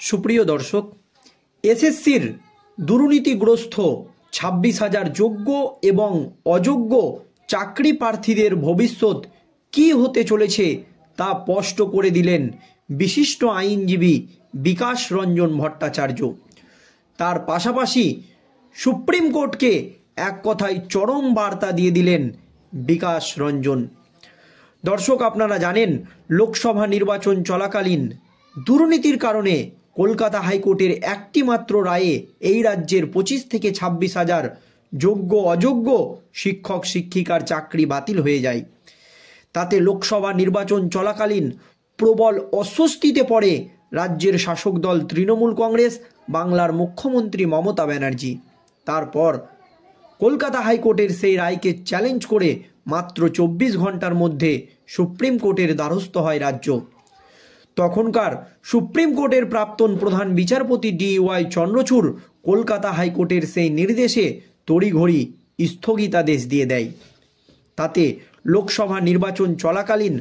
সুপ্রিয় দর্শক, এসএসসির দুর্নীতিগ্রস্ত 26,000 যোগ্য এবং অযোগ্য চাকরি প্রার্থীদের ভবিষ্যৎ কী হতে চলেছে তা স্পষ্ট করে দিলেন বিশিষ্ট আইনজীবী বিকাশ রঞ্জন ভট্টাচার্য। তার পাশাপাশি সুপ্রিম কোর্টকে এক কথায় চরম বার্তা দিয়ে দিলেন বিকাশ রঞ্জন। দর্শক, আপনারা জানেন লোকসভা নির্বাচন চলাকালীন দুর্নীতির কারণে কলকাতা হাইকোর্টের একটি মাত্র রায়ে এই রাজ্যের 25 থেকে 26,000 যোগ্য অযোগ্য শিক্ষক শিক্ষিকার চাকরি বাতিল হয়ে যায়। তাতে লোকসভা নির্বাচন চলাকালীন প্রবল অস্বস্তিতে পড়ে রাজ্যের শাসক দল তৃণমূল কংগ্রেস, বাংলার মুখ্যমন্ত্রী মমতা ব্যানার্জি। তারপর কলকাতা হাইকোর্টের সেই রায়কে চ্যালেঞ্জ করে মাত্র 24 ঘন্টার মধ্যে সুপ্রিম কোর্টের দ্বারস্থ হয় রাজ্য। তখনকার সুপ্রিম কোর্টের প্রাক্তন প্রধান বিচারপতি DY চন্দ্রচূড় কলকাতা হাইকোর্টের সেই নির্দেশে তড়িঘড়ি স্থগিতাদেশ দিয়ে দেয়। তাতে লোকসভা নির্বাচন চলাকালীন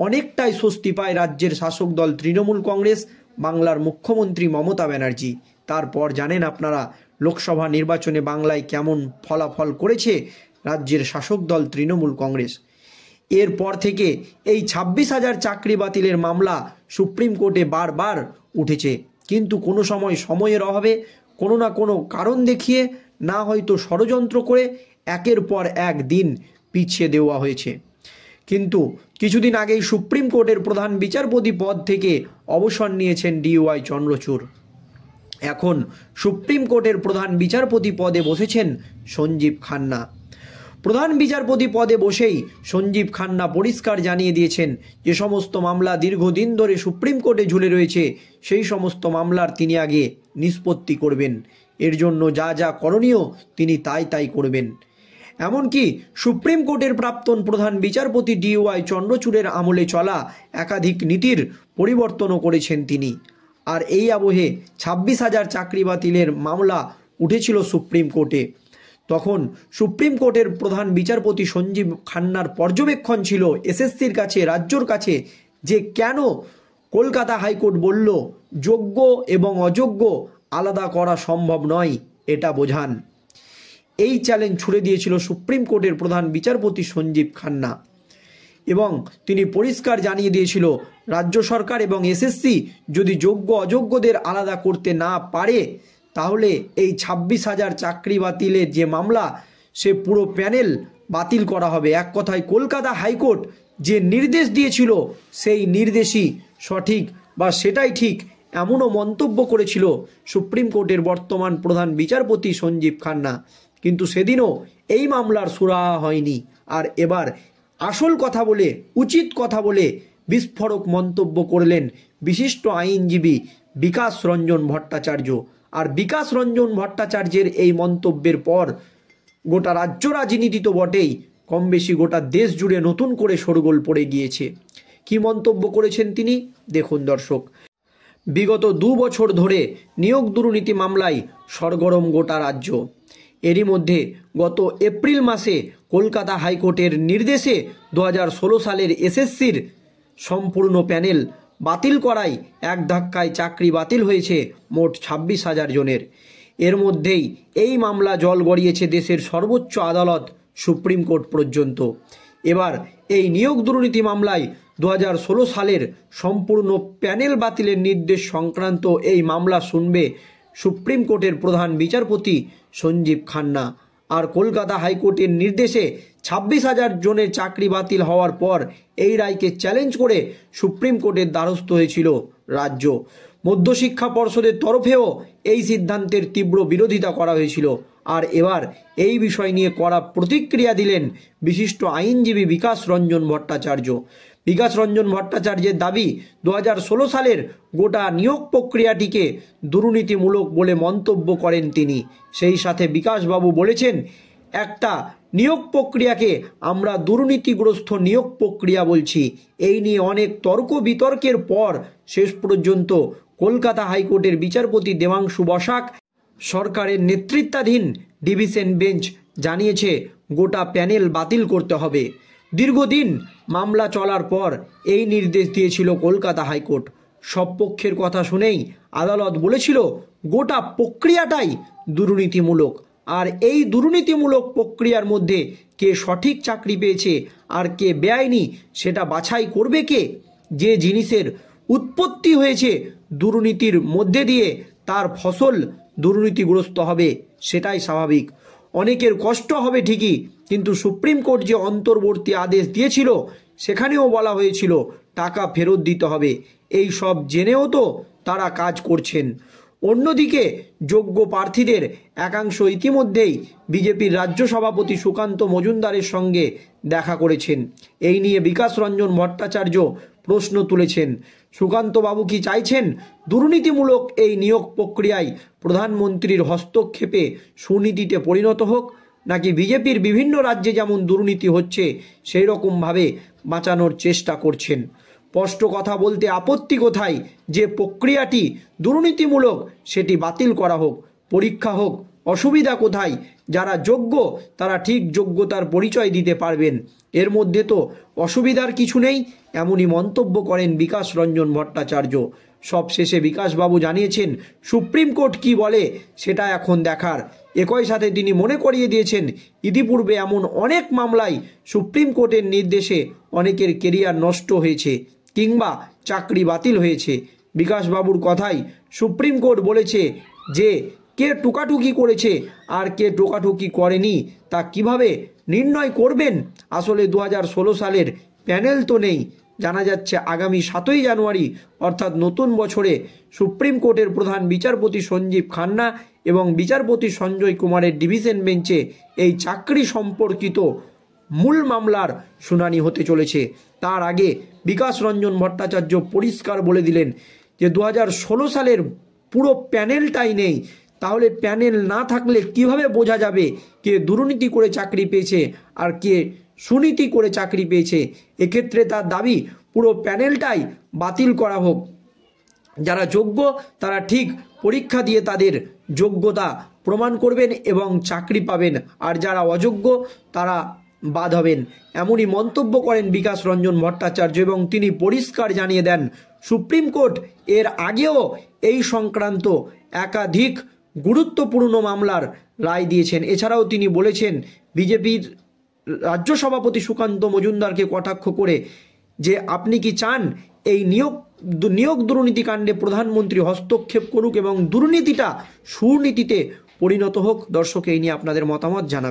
অনেকটাই স্বস্তি পায় রাজ্যের শাসক দল তৃণমূল কংগ্রেস, বাংলার মুখ্যমন্ত্রী মমতা ব্যানার্জি। তারপর জানেন আপনারা লোকসভা নির্বাচনে বাংলায় কেমন ফলাফল করেছে রাজ্যের শাসক দল তৃণমূল কংগ্রেস। এরপর থেকে এই 26,000 চাকরি বাতিলের মামলা সুপ্রিম কোর্টে বারবার উঠেছে, কিন্তু কোনো সময়ের অভাবে কোনো না কোনো কারণ দেখিয়ে, না হয়তো ষড়যন্ত্র করে একের পর এক দিন পিছিয়ে দেওয়া হয়েছে। কিন্তু কিছুদিন আগেই সুপ্রিম কোর্টের প্রধান বিচারপতি পদ থেকে অবসর নিয়েছেন DY চন্দ্রচূড়। এখন সুপ্রিম কোর্টের প্রধান বিচারপতি পদে বসেছেন সঞ্জীব খান্না। প্রধান বিচারপতি পদে বসেই সঞ্জীব খান্না পরিষ্কার জানিয়ে দিয়েছেন যে সমস্ত মামলা দীর্ঘদিন ধরে সুপ্রিম কোর্টে ঝুলে রয়েছে সেই সমস্ত মামলার তিনি আগে নিষ্পত্তি করবেন। এর জন্য যা যা করণীয় তিনি তাই করবেন। এমনকি সুপ্রিম কোর্টের প্রাক্তন প্রধান বিচারপতি DY চন্দ্রচূড়ের আমলে চলা একাধিক নীতির পরিবর্তনও করেছেন তিনি। আর এই আবহে 26,000 চাকরি বাতিলের মামলা উঠেছিল সুপ্রিম কোর্টে। তখন সুপ্রিম কোর্টের প্রধান বিচারপতি সঞ্জীব খান্নার পর্যবেক্ষণ ছিল এসএসসির কাছে, রাজ্যর কাছে, যে কেন কলকাতা হাইকোর্ট বলল যোগ্য এবং অযোগ্য আলাদা করা সম্ভব নয়, এটা বোঝান। এই চ্যালেঞ্জ ছুড়ে দিয়েছিল সুপ্রিম কোর্টের প্রধান বিচারপতি সঞ্জীব খান্না এবং তিনি পরিষ্কার জানিয়ে দিয়েছিল রাজ্য সরকার এবং এসএসসি যদি যোগ্য অযোগ্যদের আলাদা করতে না পারে তাহলে এই 26,000 চাকরি বাতিলের যে মামলা সে পুরো প্যানেল বাতিল করা হবে। এক কথায় কলকাতা হাইকোর্ট যে নির্দেশ দিয়েছিল সেই নির্দেশই সঠিক বা সেটাই ঠিক, এমনও মন্তব্য করেছিল সুপ্রিম কোর্টের বর্তমান প্রধান বিচারপতি সঞ্জীব খান্না। কিন্তু সেদিনও এই মামলার সুরাহা হয়নি। আর এবার আসল কথা বলে, উচিত কথা বলে বিস্ফোরক মন্তব্য করলেন বিশিষ্ট আইনজীবী বিকাশ রঞ্জন ভট্টাচার্য। আর বিকাশ রঞ্জন ভট্টাচার্যের এই মন্তব্যের পর গোটা রাজ্য রাজনীতি তো বটেই, কম বেশি গোটা দেশ জুড়ে নতুন করে শোরগোল পড়ে গিয়েছে। কি মন্তব্য করেছেন তিনি দেখুন দর্শক। বিগত 2 বছর ধরে নিয়োগ দুর্নীতি মামলায় সরগরম গোটা রাজ্য। এরই মধ্যে গত এপ্রিল মাসে কলকাতা হাইকোর্টের নির্দেশে 2016 সালের এসএসসির সম্পূর্ণ প্যানেল বাতিল করায় এক ধাক্কায় চাকরি বাতিল হয়েছে মোট 26,000 জনের। এর মধ্যেই এই মামলা জল গড়িয়েছে দেশের সর্বোচ্চ আদালত সুপ্রিম কোর্ট পর্যন্ত। এবার এই নিয়োগ দুর্নীতি মামলায় 2016 সালের সম্পূর্ণ প্যানেল বাতিলের নির্দেশ সংক্রান্ত এই মামলা শুনবে সুপ্রিম কোর্টের প্রধান বিচারপতি সঞ্জীব খান্না। আর কলকাতা হাইকোর্টের নির্দেশে 26,000 জনের চাকরি বাতিল হওয়ার পর এই রায়কে চ্যালেঞ্জ করে সুপ্রিম কোর্টের দ্বারস্থ হয়েছিল রাজ্য। মধ্যশিক্ষা পর্ষদের তরফেও এই সিদ্ধান্তের তীব্র বিরোধিতা করা হয়েছিল। আর এবার এই বিষয় নিয়ে কড়া প্রতিক্রিয়া দিলেন বিশিষ্ট আইনজীবী বিকাশ রঞ্জন ভট্টাচার্য। বিকাশ রঞ্জন ভট্টাচার্যের দাবি 2016 সালের গোটা নিয়োগ প্রক্রিয়াটিকে দুর্নীতিমূলক বলে মন্তব্য করেন তিনি। সেই সাথে বিকাশবাবু বলেছেন, একটা নিয়োগ প্রক্রিয়াকে আমরা দুর্নীতিগ্রস্ত নিয়োগ প্রক্রিয়া বলছি। এই নিয়ে অনেক তর্ক বিতর্কের পর শেষ পর্যন্ত কলকাতা হাইকোর্টের বিচারপতি দেবাংশু বসাক সরকারের নেতৃত্বাধীন ডিভিশন বেঞ্চ জানিয়েছে গোটা প্যানেল বাতিল করতে হবে। দীর্ঘদিন মামলা চলার পর এই নির্দেশ দিয়েছিল কলকাতা হাইকোর্ট। সব পক্ষের কথা শুনেই আদালত বলেছিল গোটা প্রক্রিয়াটাই দুর্নীতিমূলক। আর এই দুর্নীতিমূলক প্রক্রিয়ার মধ্যে কে সঠিক চাকরি পেয়েছে আর কে বেআইনি সেটা বাছাই করবে কে? যে জিনিসের উৎপত্তি হয়েছে দুর্নীতির মধ্যে দিয়ে তার ফসল দুর্নীতিগ্রস্ত হবে, সেটাই স্বাভাবিক। অনেকের কষ্ট হবে ঠিকই, কিন্তু সুপ্রিম কোর্ট যে অন্তর্বর্তী আদেশ দিয়েছিল সেখানেও বলা হয়েছিল টাকা ফেরত দিতে হবে। এই সব জেনেও তো তারা কাজ করছেন। অন্যদিকে যোগ্য প্রার্থীদের একাংশ ইতিমধ্যেই বিজেপির রাজ্য সভাপতি সুকান্ত মজুমদারের সঙ্গে দেখা করেছেন। এই নিয়ে বিকাশ রঞ্জন ভট্টাচার্য প্রশ্ন তুলেছেন, সুকান্তবাবু কি চাইছেন দুর্নীতিমূলক এই নিয়োগ প্রক্রিয়ায় প্রধানমন্ত্রীর হস্তক্ষেপে সুনীতিতে পরিণত হোক, নাকি বিজেপির বিভিন্ন রাজ্যে যেমন দুর্নীতি হচ্ছে সেই রকমভাবে বাঁচানোর চেষ্টা করছেন? স্পষ্ট কথা বলতে আপত্তি কোথায়? যে প্রক্রিয়াটি দুর্নীতিমূলক সেটি বাতিল করা হোক, পরীক্ষা হোক। অসুবিধা কোথায়? যারা যোগ্য তারা ঠিক যোগ্যতার পরিচয় দিতে পারবেন, এর মধ্যে তো অসুবিধার কিছু নেই, এমনই মন্তব্য করেন বিকাশ রঞ্জন ভট্টাচার্য। সবশেষে বিকাশবাবু জানিয়েছেন সুপ্রিম কোর্ট কি বলে সেটা এখন দেখার। একই সাথে তিনি মনে করিয়ে দিয়েছেন ইতিপূর্বে এমন অনেক মামলায় সুপ্রিম কোর্টের নির্দেশে অনেকের কেরিয়ার নষ্ট হয়েছে কিংবা চাকরি বাতিল হয়েছে। বিকাশবাবুর কথাই সুপ্রিম কোর্ট বলেছে যে কে টোকাটুকি করেছে আর কে টোকাটুকি করেনি তা কিভাবে নির্ণয় করবেন? আসলে 2016 সালের প্যানেল তো নেই। জানা যাচ্ছে আগামী 7ই জানুয়ারি অর্থাৎ নতুন বছরে সুপ্রিম কোর্টের প্রধান বিচারপতি সঞ্জীব খান্না এবং বিচারপতি সঞ্জয় কুমারের ডিভিশন বেঞ্চে এই চাকরি সম্পর্কিত মূল মামলার শুনানি হতে চলেছে। তার আগে বিকাশ রঞ্জন ভট্টাচার্য পরিষ্কার বলে দিলেন যে 2016 সালের পুরো প্যানেলটাই নেই। তাহলে প্যানেল না থাকলে কিভাবে বোঝা যাবে কে দুর্নীতি করে চাকরি পেয়েছে আর কে সুনীতি করে চাকরি পেয়েছে? এক্ষেত্রে তার দাবি পুরো প্যানেলটাই বাতিল করা হোক। যারা যোগ্য তারা ঠিক পরীক্ষা দিয়ে তাদের যোগ্যতা প্রমাণ করবেন এবং চাকরি পাবেন, আর যারা অযোগ্য তারা বাদ হবেন। এমনই মন্তব্য করেন বিকাশ রঞ্জন ভট্টাচার্য এবং তিনি পরিষ্কার জানিয়ে দেন সুপ্রিম কোর্ট এর আগেও এই সংক্রান্ত একাধিক গুরুত্বপূর্ণ মামলার রায় দিয়েছেন। এছাড়াও তিনি বলেছেন বিজেপির রাজ্য সভাপতি সুকান্ত মজুমদারকে কটাক্ষ করে যে আপনি কি চান এই নিয়োগ দুর্নীতিকাণ্ডে প্রধানমন্ত্রী হস্তক্ষেপ করুক এবং দুর্নীতিটা সুনীতিতে পরিণত হোক? দর্শক এই নিয়ে আপনাদের মতামত জানান।